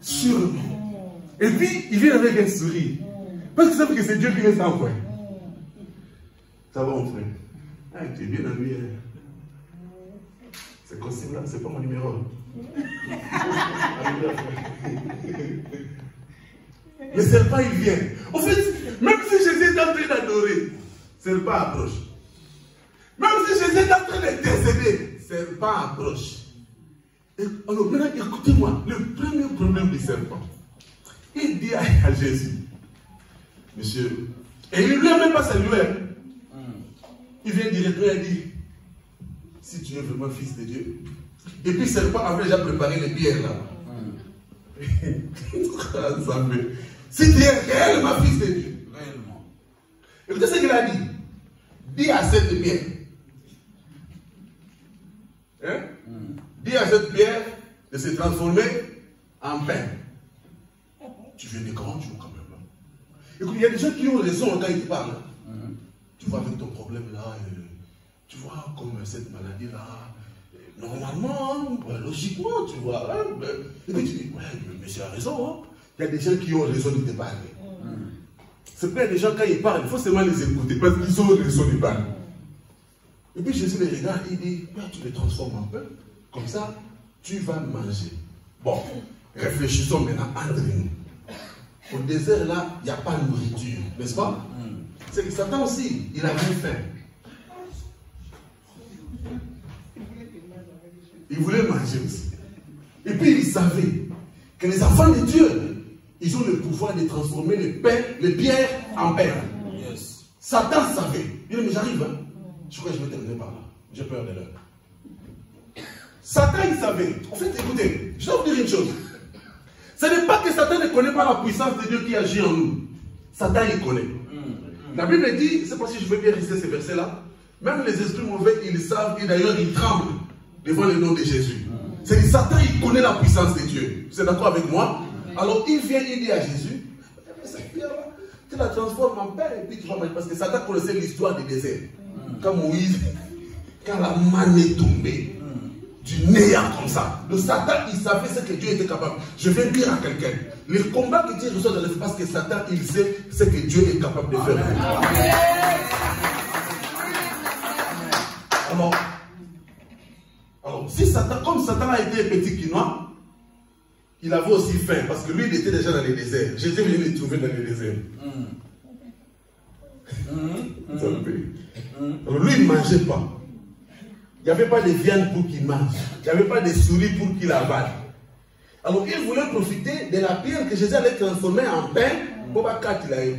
Sûrement. Et puis, ils viennent avec un sourire. Parce qu'ils savent que c'est Dieu qui les envoie. Ça va, mon frère. Ah, tu es bien habillé. C'est quoi, c'est là, c'est pas mon numéro. Le serpent, il vient. En fait, même si Jésus est en train d'adorer, le serpent approche. Même si Jésus est en train de décéder, le serpent approche. Et alors maintenant, écoutez-moi, le premier problème du serpent, il dit à Jésus, monsieur, et il ne lui a même pas salué. Il vient directement et dit, si tu es vraiment fils de Dieu. Et puis le serpent avait déjà préparé les pierres là. Si tu es réellement fils de Dieu, réellement. Écoutez ce qu'il a dit. Dis à cette pierre. Hein? Dis à cette pierre de se transformer en pain. Tu viens des grands jours quand même. Écoute, il y a des gens qui ont raison quand ils te parlent. Tu vois, avec ton problème là, tu vois, comme cette maladie là, normalement, logiquement, tu vois. Et puis tu dis, ouais, mais monsieur a raison. Hein. Il y a des gens qui ont raison de te parler. C'est pas des gens, quand ils parlent, il faut seulement les écouter parce qu'ils ont raison de parler. Et puis Jésus les regarde et il dit, tu les transformes un peu, comme ça, tu vas manger. Bon, réfléchissons maintenant entre nous. Au désert là, il n'y a pas de nourriture, n'est-ce pas? C'est que Satan aussi, il a bien faim. Il voulait manger aussi. Et puis il savait que les enfants de Dieu, ils ont le pouvoir de transformer les pierres en pain. Yes. Satan savait. Il dit, mais j'arrive. Hein. Je crois que je vais terminer par là. J'ai peur de l'heure. Satan, il savait. En fait, écoutez, je dois vous dire une chose. Ce n'est pas que Satan ne connaît pas la puissance de Dieu qui agit en nous. Satan, il connaît. La Bible dit, je ne sais pas si je veux bien réciter ces versets-là, même les esprits mauvais, ils savent, et d'ailleurs, ils tremblent devant le nom de Jésus. C'est que Satan, il connaît la puissance de Dieu. Vous êtes d'accord avec moi? Alors, il vient, il dit à Jésus, tu la transformes en pain, et puis tu vas manger. Parce que Satan connaissait l'histoire du désert. Quand Moïse, quand la manne est tombée, du néant comme ça, le Satan, il savait ce que Dieu était capable. Je vais dire à quelqu'un, le combat que Dieu reçoit dans l'espace, parce que Satan, il sait ce que Dieu est capable de faire. Alors, si Satan, comme Satan a été un petit quinois, il avait aussi faim, parce que lui, il était déjà dans les déserts. Jésus venu le trouver dans les déserts. Alors lui, il ne mangeait pas. Il n'y avait pas de viande pour qu'il mange. Il n'y avait pas de souris pour qu'il avale. Alors il voulait profiter de la pierre que Jésus allait transformer en pain pour pas qu'il aille.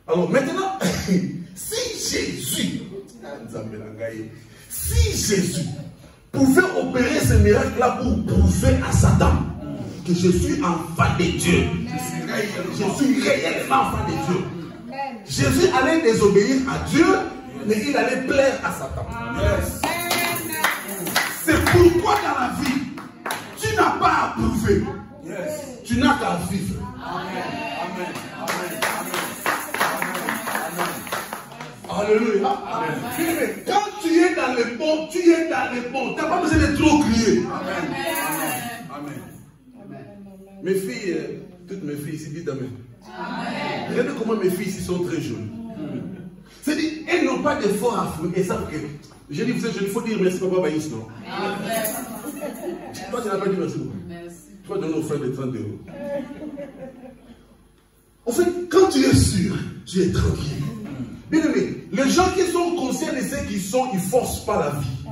Alors maintenant, si Jésus pouvait opérer ce miracle-là pour prouver à Satan que je suis enfant de Dieu, je suis réellement enfant de Dieu, Jésus allait désobéir à Dieu, mais il allait plaire à Satan. C'est pourquoi dans la vie, tu n'as pas à prouver. Tu n'as qu'à vivre. Amen. Alléluia. Amen. Quand tu es dans le bon, tu es dans le bon. Tu n'as pas besoin de trop crier. Amen. Mes filles, toutes mes filles ici, dites Amen. Regardez comment mes filles ici sont très jolies. C'est-à-dire, elles n'ont pas d'effort à faire. Et ça, je dis, il faut dire merci, papa Baïs, non? Toi, tu n'as pas dit merci beaucoup. Tu vas donner aux frères de 30 €. En fait, quand tu es sûr, tu es tranquille. Bien aimé, les gens qui sont conscients de ce qu'ils sont, ils ne forcent pas la vie.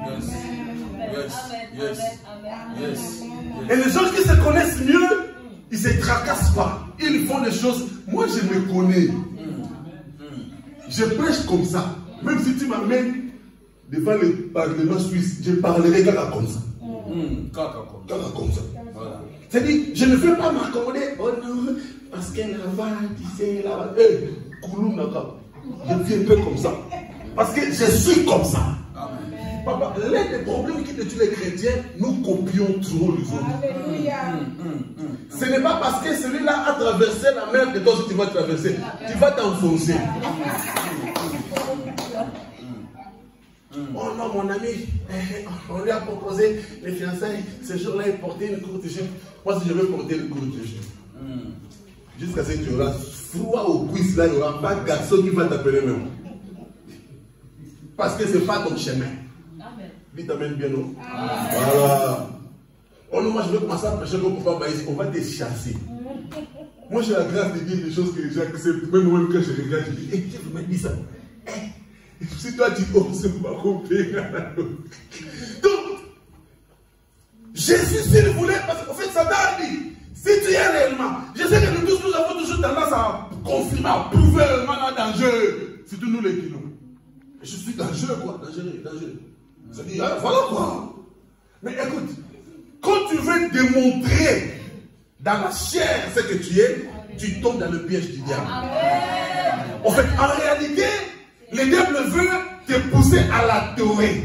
Et les gens qui se connaissent mieux, ils ne se tracassent pas. Ils font des choses. Moi, je me connais. Je prêche comme ça. Même si tu m'amènes devant le Parlement suisse, je parlerai caca comme ça. Caca Comme ça. Voilà. C'est-à-dire, je ne veux pas m'accorder, oh non, parce qu'elle là-bas, disait là-bas, Koulou Naka, je viendrai comme ça. Parce que je suis comme ça. Papa, l'un des problèmes qui tuent les chrétiens, nous copions trop les autres. Alléluia. Ce n'est pas parce que celui-là a traversé la mer que toi aussi tu vas traverser. Tu vas t'enfoncer. Oh non, mon ami, on lui a proposé les fiançailles. Ce jour-là, il portait une courte jupe. Moi, si je veux porter une courte jupe, jusqu'à ce que tu auras froid au cuisse, là, il n'y aura pas de garçon qui va t'appeler même. Parce que ce n'est pas ton chemin. Dis t'amènes bien, non? Voilà. Oh non, moi je veux commencer à prêcher comme papa Baïs, on va te chasser. Moi j'ai la grâce de dire des choses que les gens acceptent. Même moi quand je regarde, je dis, Dieu m'a dit ça. Si toi tu oses pas comprendre. Donc, Jésus s'il voulait, parce qu'en fait Satan a dit, si tu es réellement, je sais que nous tous nous avons toujours tendance à confirmer, à prouver réellement un danger. Surtout nous les kilos. Je suis dangereux quoi, dangereux. Ça dit, ah, voilà quoi. Mais écoute, quand tu veux démontrer dans la chair ce que tu es, tu tombes dans le piège du diable. En fait, en réalité, le diable veut te pousser à l'adorer.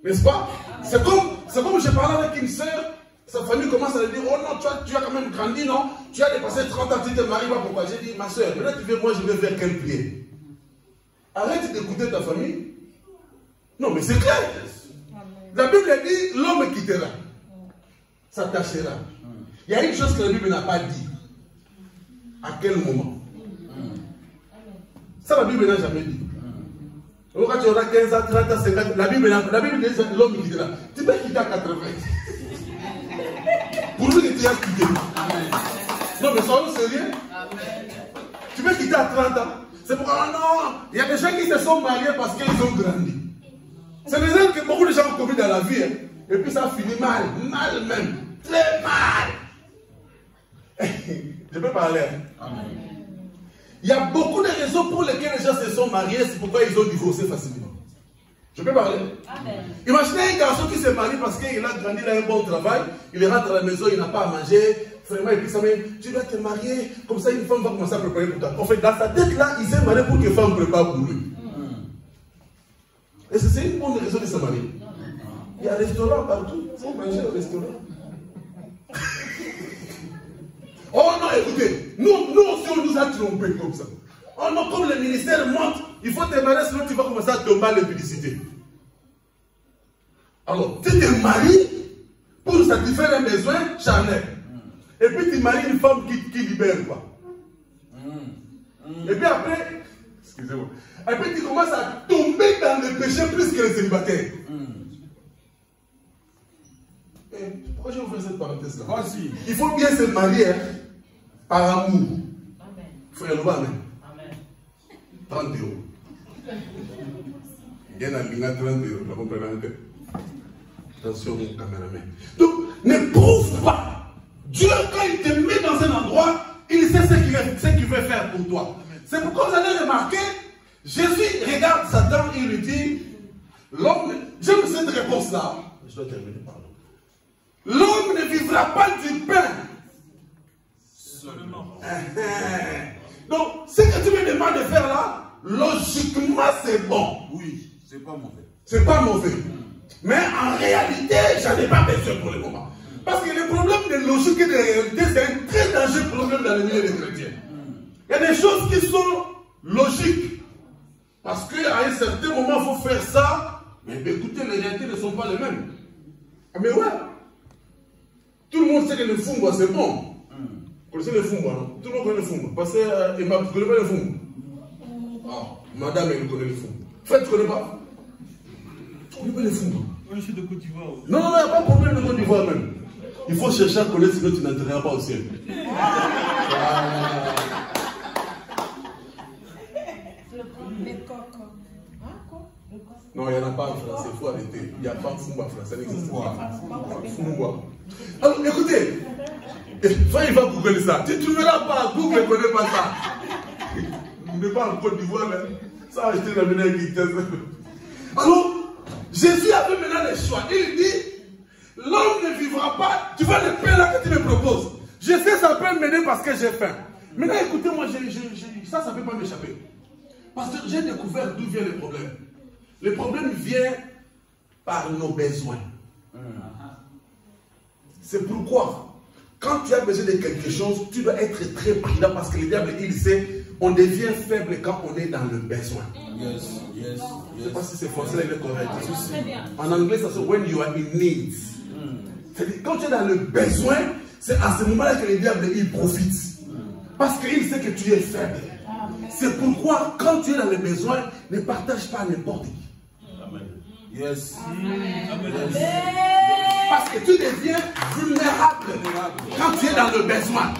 N'est-ce pas? C'est comme je parlais avec une soeur, sa famille commence à lui dire, oh non, tu as quand même grandi, non? Tu as dépassé 30 ans, tu te maries pas, pourquoi? J'ai dit, ma soeur, maintenant tu veux, moi je vais faire quelle prière? Arrête d'écouter ta famille. Non, mais c'est clair. La Bible dit, l'homme quittera, s'attachera. Il y a une chose que la Bible n'a pas dit. À quel moment? Ça, la Bible n'a jamais dit. Quand tu auras 15 ans, 30 ans, 50 ans, la Bible dit, l'homme quittera. Tu peux quitter à 80. Pour lui, tu as quitté. Non, mais soyons sérieux. Tu peux quitter à 30 ans. C'est pourquoi, non, il y a des gens qui se sont mariés parce qu'ils ont grandi. C'est des gens que beaucoup de gens ont commis dans la vie. Hein. Et puis ça finit mal même. Très mal. Je peux parler. Amen. Il y a beaucoup de raisons pour lesquelles les gens se sont mariés, c'est pourquoi ils ont divorcé facilement. Je peux parler. Amen. Imaginez un garçon qui se marie parce qu'il a grandi, il a un bon travail, il rentre à la maison, il n'a pas à manger, vraiment, et puis ça même, tu dois te marier, comme ça une femme va commencer à préparer pour toi. En fait, dans sa tête là, il s'est marié pour que une femme prépare pour lui. Et c'est une bonne raison de se marier. Il y a un restaurant partout, il faut manger au restaurant. Oh non, écoutez, nous aussi on nous a trompés comme ça. Oh non, comme le ministère montre, il faut te marier, sinon tu vas commencer à tomber à la publicité. Alors, tu te maries pour satisfaire un besoin charnel. Et puis tu maries une femme qui libère quoi. Et puis après, excusez-moi, et puis tu commences à tomber dans le péché plus que les célibataires. Pourquoi je vous fais cette parenthèse là? Il faut bien se marier hein, par amour. Amen. Frère, le va amen. 30 €. Il y a 30 €, la comprenez. Attention mon caméraman. Donc, ne prouve pas. Dieu, quand il te met dans un endroit, il sait ce qu'il veut faire pour toi. C'est pourquoi vous allez remarquer, Jésus regarde Satan et il lui dit, l'homme, j'aime cette réponse-là. Je dois terminer, pardon. L'homme ne vivra pas du pain. Seulement. Donc, ce que tu me demandes de faire là, logiquement c'est bon. Oui, c'est pas mauvais. C'est pas mauvais. Mais en réalité, j'en ai pas besoin pour le moment. Parce que le problème de logique et de réalité, c'est un très dangereux problème dans le milieu des chrétiens. Il y a des choses qui sont logiques. Parce qu'à un certain moment, il faut faire ça. Mais écoutez, les réalités ne sont pas les mêmes. Mais ouais. Tout le monde sait que le fumba, c'est bon. Vous connaissez le fumba, non? Tout le monde connaît le fumba. Parce que Emma, vous ne connaissez pas le fumba? Ah, madame, elle connaît le fumba. Fred, tu ne connais pas? Tu connais pas le fumba? Moi, je suis de Côte d'Ivoire. Non, il n'y a pas de problème de Côte d'Ivoire même. Il faut chercher à connaître, sinon tu n'entreras pas au ciel. Non, il n'y en a pas en français, il faut arrêter. Il n'y a pas de fumba en français, ça n'existe pas. Fumba. Alors écoutez, soit il va googler ça. Tu ne trouveras pas, Google ne connaît pas ça. Il n'est pas en Côte d'Ivoire, ça a acheté la monnaie qui teste. Alors, Jésus avait maintenant le choix. Il dit, l'homme ne vivra pas, tu vois le pain là que tu me proposes. Je sais ça peut m'aider parce que j'ai faim. Maintenant écoutez-moi, ça ne peut pas m'échapper. Parce que j'ai découvert d'où vient le problème. Le problème vient par nos besoins. C'est pourquoi, quand tu as besoin de quelque chose, tu dois être très prudent parce que le diable, il sait, on devient faible quand on est dans le besoin. Yes, yes, Je ne sais pas si c'est français, il est correct. En anglais, ça se dit when you are in need. C'est-à-dire, quand tu es dans le besoin, c'est à ce moment-là que le diable, il profite. Parce qu'il sait que tu es faible. C'est pourquoi, quand tu es dans le besoin, ne partage pas n'importe qui. Amen. yes. Parce que tu deviens vulnérable quand tu es dans le besoin.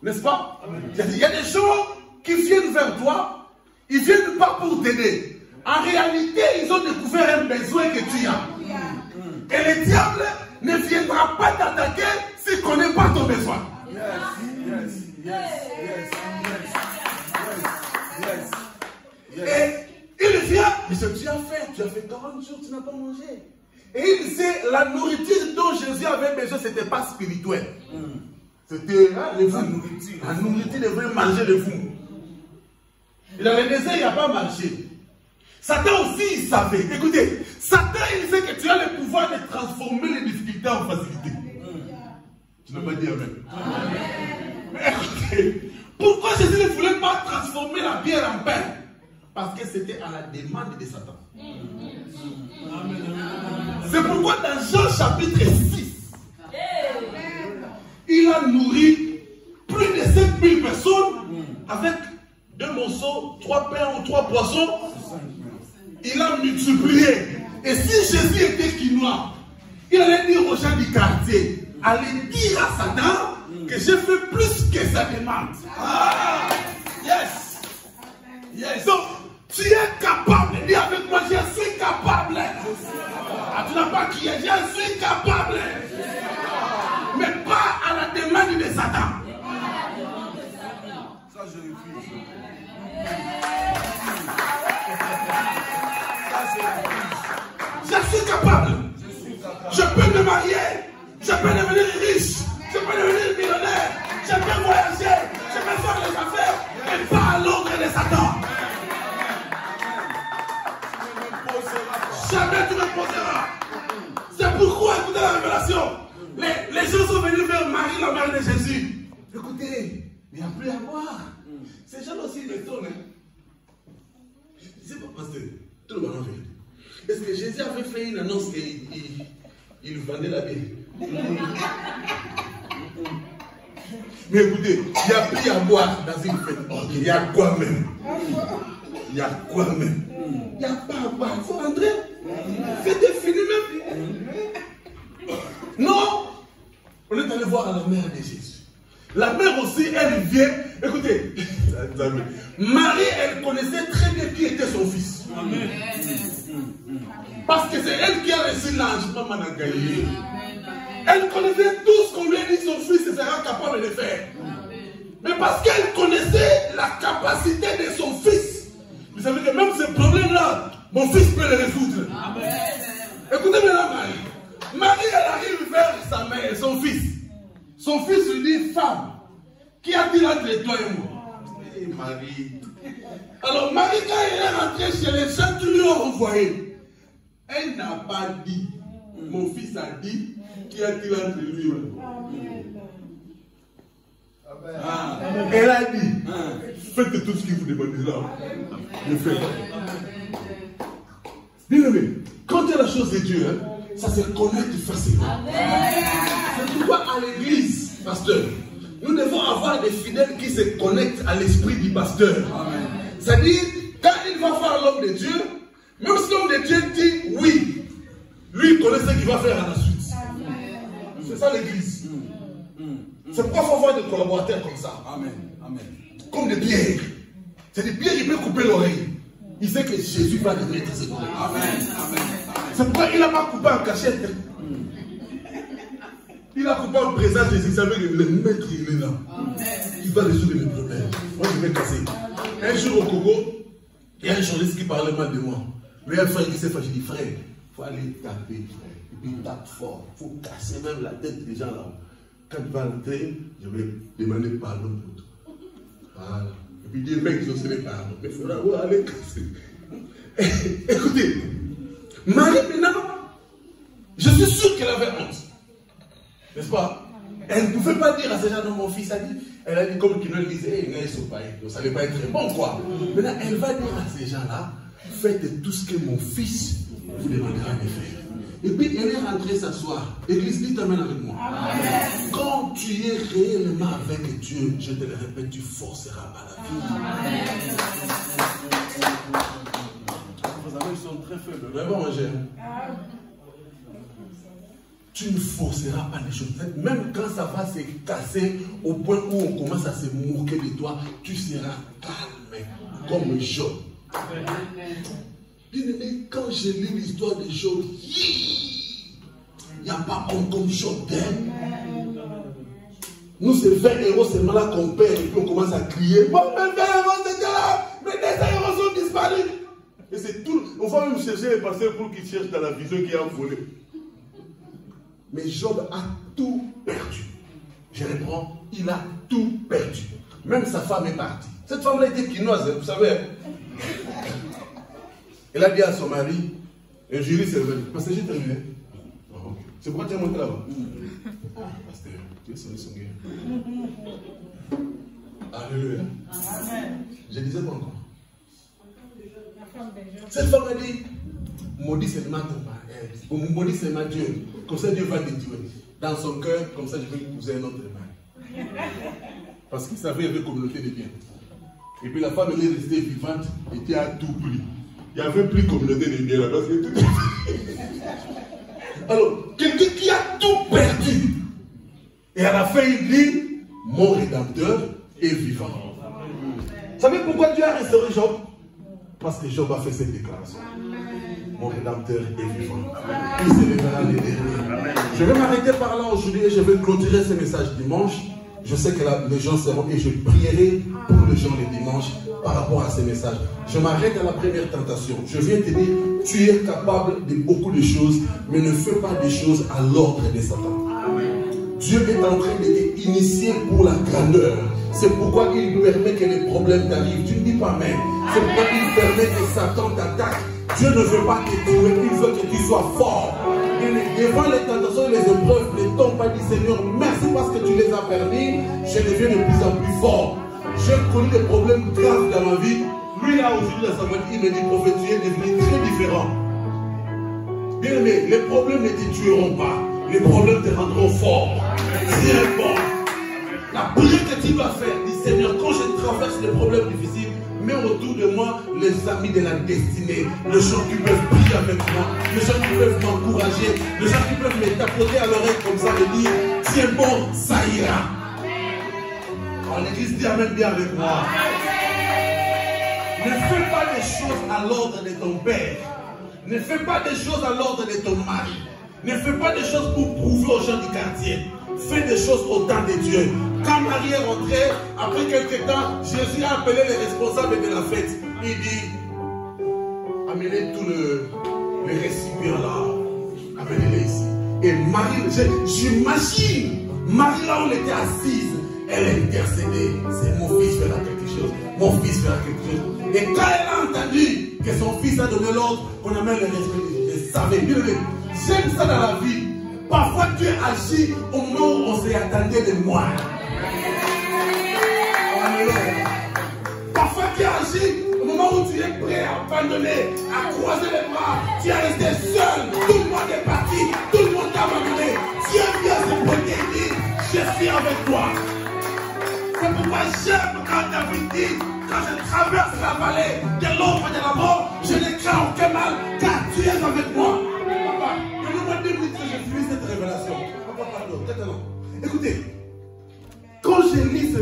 N'est-ce pas? Il y a des gens qui viennent vers toi, ils ne viennent pas pour t'aider. En réalité, ils ont découvert un besoin que tu as. Et le diable ne viendra pas t'attaquer s'il ne connaît pas ton besoin. Et il vient, il dit, tu as fait 40 jours, tu n'as pas mangé. Et il sait, la nourriture dont Jésus avait besoin, ce n'était pas spirituel. C'était la nourriture. La nourriture devait manger de vous. Et dans le désert, il n'y a pas marché. Satan aussi, il savait. Écoutez, Satan, il sait que tu as le pouvoir de transformer les difficultés en facilité. Tu n'as pas dit amen. Mais écoutez, pourquoi Jésus ne voulait pas transformer la bière en pain? Parce que c'était à la demande de Satan. C'est pourquoi dans Jean chapitre 6, il a nourri plus de 5000 personnes avec 2 morceaux, 3 pains ou 3 poissons. Il a multiplié. Et si Jésus était quinois, il allait dire aux gens du quartier, allez dire à Satan que j'ai fait plus que sa demande. Ah, yes. Yes. Donc, tu es capable de dire avec moi, je suis capable. Ah, tu n'as pas crié, je suis capable. Mais pas à la demande de Satan. Ça, je refuse. Je suis capable. Je peux me marier. Je peux devenir riche. Je peux devenir millionnaire. Je peux voyager. Je peux faire les affaires. Mais pas à l'ordre de Satan. Jamais tu me poseras. C'est pourquoi, écoutez la révélation. Les gens sont venus vers Marie, la mère de Jésus. Écoutez, il n'y a plus à boire. Ces gens aussi m'étonnent. Je ne sais pas, pasteur. Tout le monde en fait. Est-ce que Jésus avait fait une annonce qu'il vendait la bière? Mais écoutez, il n'y a plus à boire dans une fête. Ok, il y a quoi même? Il y a quoi même? Il n'y a pas à boire. Il faut rentrer. C'était fini même. Non. On est allé voir la mère de Jésus. La mère aussi, elle vient. Écoutez, Marie, elle connaissait très bien qui était son fils. Amen. Parce que c'est elle qui a reçu l'ange, pas Madame Galilée. Elle connaissait tout ce qu'on lui a dit, son fils sera capable de faire. Mais parce qu'elle connaissait la capacité de son fils. Vous savez que même ce problème-là, mon fils peut le résoudre. Écoutez maintenant Marie. Marie, elle arrive vers sa mère, son fils. Son fils lui dit, femme, qui a-t-il entre toi et moi? Et Marie. Alors Marie, quand elle est rentrée chez les gens qui lui ont envoyé, elle n'a pas dit, mon fils a dit, qui a-t-il entre lui et moi? Ah. Elle a dit, faites tout ce qu'il vous demande là. Je fais. Bien aimé, quand il y a la chose de Dieu, hein, ça se connecte facilement. C'est pourquoi à l'église, pasteur, nous devons avoir des fidèles qui se connectent à l'esprit du pasteur. C'est-à-dire, quand il va faire l'homme de Dieu, même si l'homme de Dieu dit oui, lui il connaît ce qu'il va faire à la suite. C'est ça l'église. C'est pourquoi il faut avoir des collaborateurs comme ça. Amen. Amen. Comme des pierres. C'est des pierres qui peuvent couper l'oreille. Il sait que Jésus va le mettre à ses oreilles. Amen. Amen. C'est pourquoi il n'a pas coupé en cachette. Il a coupé en présence de Jésus. Il savait que le maître il est là. Il va résoudre les problèmes. Moi je vais casser. Un jour au Congo, il y a un journaliste qui parlait mal de moi. Mais il y a un frère qui s'est fâché, il dit frère, il faut aller taper, frère. Et puis il tape fort, il faut casser même la tête des gens là. Quand il va rentrer, je vais demander pardon pour toi. Voilà. Et puis Dieu mec, je sais les pardons. Mais il faudra aller casser. Écoutez, Marie maintenant, je suis sûr qu'elle avait honte. N'est-ce pas? Elle ne pouvait pas dire à ces gens, non, mon fils a dit. Elle a dit comme qu'il ne disait, il ne savait pas être très bon, quoi. Maintenant, elle va dire à ces gens-là, faites tout ce que mon fils vous demandera de faire. Et puis, elle est rentrée s'asseoir. Église, dites amen avec moi. Amen. Quand tu es réellement avec Dieu, je te le répète, tu forceras pas la vie. Vos amis sont très faibles. Vraiment, j'aime. Tu ne forceras pas les choses. Même quand ça va se casser au point où on commence à se moquer de toi, tu seras calme comme Job. Bien aimé, quand je lis l'histoire de Job, il n'y a pas homme comme Job. Nous, c'est 20 héros seulement là qu'on perd et puis on commence à crier. Bon, mais 20 héros, c'était là, mais des héros sont disparus. Et c'est tout. On va même chercher les pasteurs pour qu'ils cherchent dans la vision qui a volé. Mais Job a tout perdu. Je reprends, il a tout perdu. Même sa femme est partie. Cette femme-là était quinoise, vous savez. Elle a dit à son mari, un juriste est revenu. Pasteur, j'ai terminé. C'est pourquoi tu es monté là-bas? Pasteur, tu es son guerre. Alléluia. Je disais quoi encore? Cette femme a dit, maudit seulement ton mari, maudit seulement Dieu. Comme ça, Dieu va te tuer. Dans son cœur, comme ça, je vais épouser un autre mari. Parce qu'il savait qu'il y avait une communauté de biens. Et puis la femme, elle est restée vivante, était à tout prix. Il n'y avait plus de communauté de biens là. Alors, quelqu'un qui a tout perdu. Et à la fin, il dit, mon Rédempteur est vivant. Vous savez pourquoi Dieu a restauré Job? Parce que Job a fait cette déclaration. Mon Rédempteur est vivant. Il se lèvera les derniers. Je vais m'arrêter par là aujourd'hui et je vais clôturer ce message dimanche. Je sais que là, les gens seront et je prierai pour les gens les dimanches par rapport à ces messages. Je m'arrête à la première tentation. Je viens te dire, tu es capable de beaucoup de choses, mais ne fais pas des choses à l'ordre de Satan. Dieu est en train de t'initier pour la grandeur. C'est pourquoi il permet que les problèmes t'arrivent. Tu ne dis pas mais. C'est pourquoi il permet que Satan t'attaque. Dieu ne veut pas te tuer, il veut que tu sois fort. Et devant les tentations et les épreuves, ne tombe pas, dit Seigneur, merci parce que tu les as permis, je deviens de plus en plus fort. J'ai connu des problèmes graves dans ma vie. Lui là aujourd'hui dans sa voiture, il me dit prophète, tu es devenu très différent. Bien aimé, les problèmes ne te tueront pas, les problèmes te rendront fort. Très fort. La prière que tu dois faire, dit Seigneur, quand je traverse les problèmes difficiles, mets autour de moi les amis de la destinée, les gens qui peuvent prier avec moi, les gens qui peuvent m'encourager, les gens qui peuvent me tapoter à l'oreille comme ça et dire tiens bon, ça ira. En l'église, dis amen bien avec moi. Ne fais pas les choses à l'ordre de ton père. Ne fais pas des choses à l'ordre de ton mari. Ne fais pas des choses pour prouver aux gens du quartier. Fais des choses au temps de Dieu. Quand Marie est rentrée, après quelques temps, Jésus a appelé les responsables de la fête. Il dit, amenez tous les récipients là. Amenez-les ici. Et Marie, j'imagine, Marie là où elle était assise, elle a intercédé. C'est mon fils fera quelque chose. Mon fils fera quelque chose. Et quand elle a entendu que son fils a donné l'ordre, qu'on amène les récipients, elle savait. J'aime ça dans la vie. Parfois Dieu agit au moment où on s'y attendait de moi. Parfois Dieu agit au moment où tu es prêt à abandonner, à croiser les bras. Tu es resté seul. Tout le monde est parti. Tout le monde t'a abandonné. Dieu vient se pointer et dit, je suis avec toi. C'est pourquoi j'aime quand David dit, quand je traverse la vallée de l'ombre de la mort, je ne crains aucun mal, car tu es avec moi. Papa, donnez-moi 2 minutes que je finisse cette révélation. Papa, pardon, maintenant. Écoutez, quand je lis ce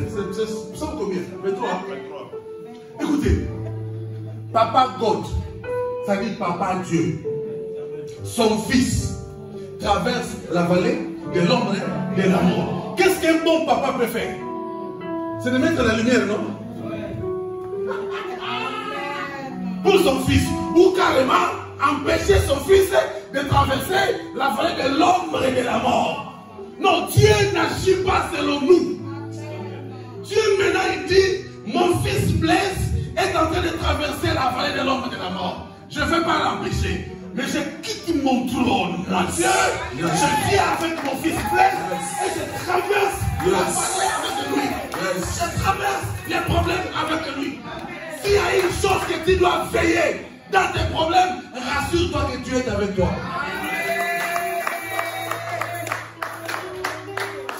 psaume combien? 23. Écoutez, Papa God, ça dit Papa Dieu, son fils traverse la vallée de l'ombre de la mort. Qu'est-ce qu'un bon papa peut faire? C'est de mettre la lumière, non? pour son fils, ou carrément empêcher son fils de traverser la vallée de l'ombre et de la mort. Non, Dieu n'agit pas selon nous. Dieu maintenant il dit, mon fils Blaise est en train de traverser la vallée de l'ombre et de la mort. Je ne vais pas l'empêcher. Mais je quitte mon trône, moi Dieu. Je viens avec mon fils Blaise et je traverse la vallée avec lui. Je traverse les problèmes avec lui. S'il y a une chose que tu dois veiller dans tes problèmes, rassure-toi que Dieu est avec toi.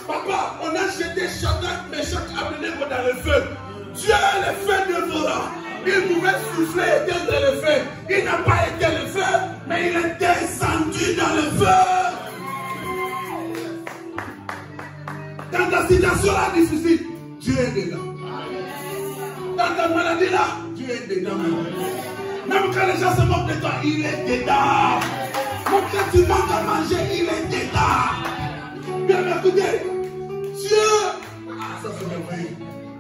Papa, on a jeté Shadrach, Meshach, Abednego dans le feu. Dieu est le feu dévorant. Il pouvait souffler et éteindre le feu. Il n'a pas été le feu, mais il est descendu dans le feu. Dans ta situation là difficile, Dieu est dedans. Dans ta maladie là, Dieu est dedans. Même quand les gens se moquent de toi, il est dedans. Même quand tu manques à manger, il est dedans. Bien écoutez, Dieu, ça c'est merveilleux.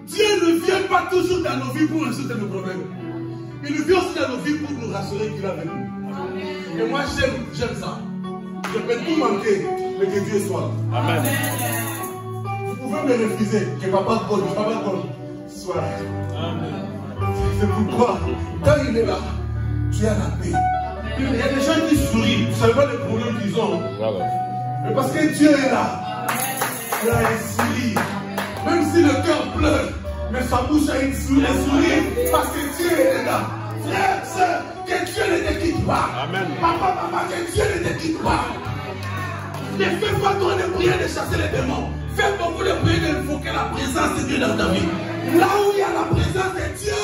Dieu ne vient pas toujours dans nos vies pour résoudre nos problèmes. Il vient aussi dans nos vies pour nous rassurer qu'il est avec nous. Et moi j'aime ça. Je peux tout manquer, mais que Dieu soit là. Amen. Vous pouvez me refuser, que papa God soit là. Amen. C'est pourquoi, quand il est là, tu as la paix. Il y a des gens qui sourient, vous ne savez pas les problèmes qu'ils ont. Voilà. Mais parce que Dieu est là, il a un sourire. Même si le cœur pleure, mais sa bouche a une sourire parce que Dieu est là. Frère, sœur, que Dieu ne te quitte pas. Amen. Papa, maman, que Dieu ne te quitte pas. Ne fais pas trop de prières de chasser les démons. Fais beaucoup de prières d'invoquer la présence de Dieu dans ta vie. Là où il y a la présence de Dieu,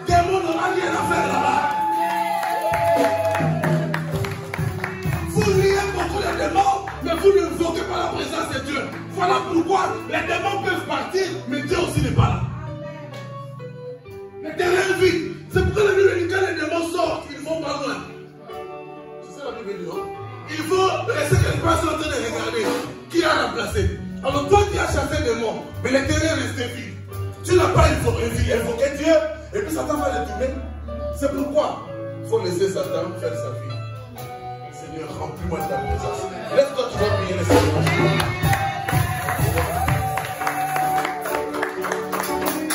démon n'aura rien à faire là-bas. Vous liez beaucoup de démons, mais vous ne invoquez pas la présence de Dieu. Voilà pourquoi les démons peuvent partir, mais Dieu aussi n'est pas là. Le terrain vide. C'est pourquoi la Bible dit que quand les démons sortent, ils vont pas loin. C'est ça la Bible dit, non? Il faut rester quelque part en train de regarder qui a remplacé. Alors toi qui as chassé des démons, mais le terrain reste vide. Tu n'as pas invoqué Dieu, et puis Satan va le tourner. C'est pourquoi il faut laisser Satan faire sa vie. Seigneur, remplis-moi de ta présence. Laisse-toi, tu vas prier le Seigneur.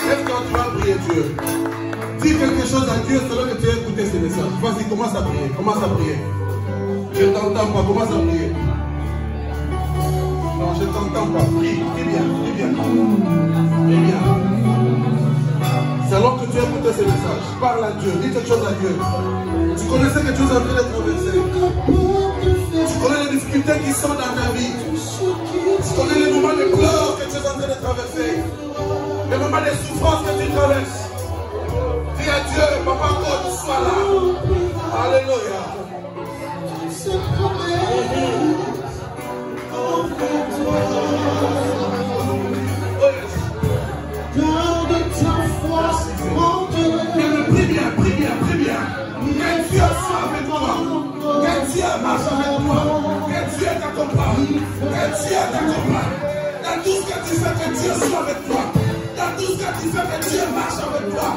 Laisse-toi, tu vas prier Dieu. Dis quelque chose à Dieu selon que tu as écouté ce message. Vas-y, commence à prier. Commence à prier. Je ne t'entends pas. Commence à prier. Non, je ne t'entends pas. Prie. Prie bien. Prie bien. Prie bien. Selon que tu as écouté ce message, parle à Dieu. Dis quelque chose à Dieu. Tu connaissais que tu es en train de traverser. Tu connais les difficultés qui sont dans ta vie. Tu connais les moments de pleurs que tu es en train de traverser. Les moments de souffrance que tu traverses. Dis à Dieu, Papa God, sois là. Alléluia. Prie bien, prie bien, prie bien. Que Dieu soit avec toi. Que Dieu marche avec toi. Que Dieu t'accompagne. Que Dieu t'accompagne. Dans tout ce que tu fais, que Dieu soit avec toi. Dans tout ce que tu fais, que Dieu marche avec toi.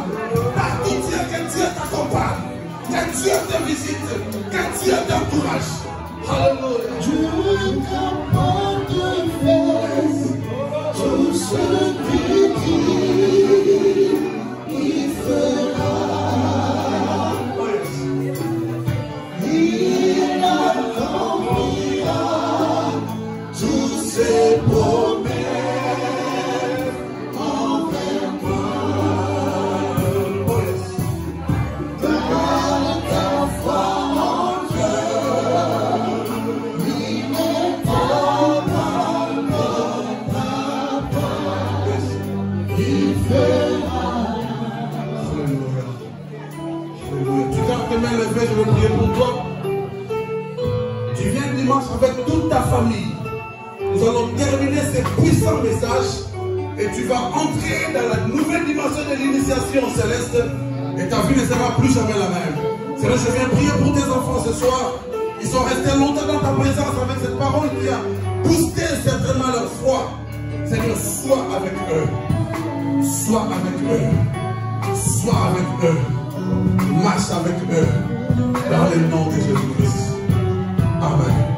Partout que Dieu t'accompagne. Que Dieu te visite. Que Dieu t'encourage. Alléluia. Dieu t'apporte tout ce qu'il dit, il fera. Il accomplira tous ses promesses. Je veux prier pour toi. Tu viens dimanche avec toute ta famille. Nous allons terminer ces puissants messages et tu vas entrer dans la nouvelle dimension de l'initiation céleste et ta vie ne sera plus jamais la même. Seigneur, je viens prier pour tes enfants ce soir. Ils sont restés longtemps dans ta présence avec cette parole qui a boosté certainement leur foi. Seigneur, sois avec eux. Sois avec eux. Sois avec eux. marche avec eux dans le nom de Jésus-Christ. Amen.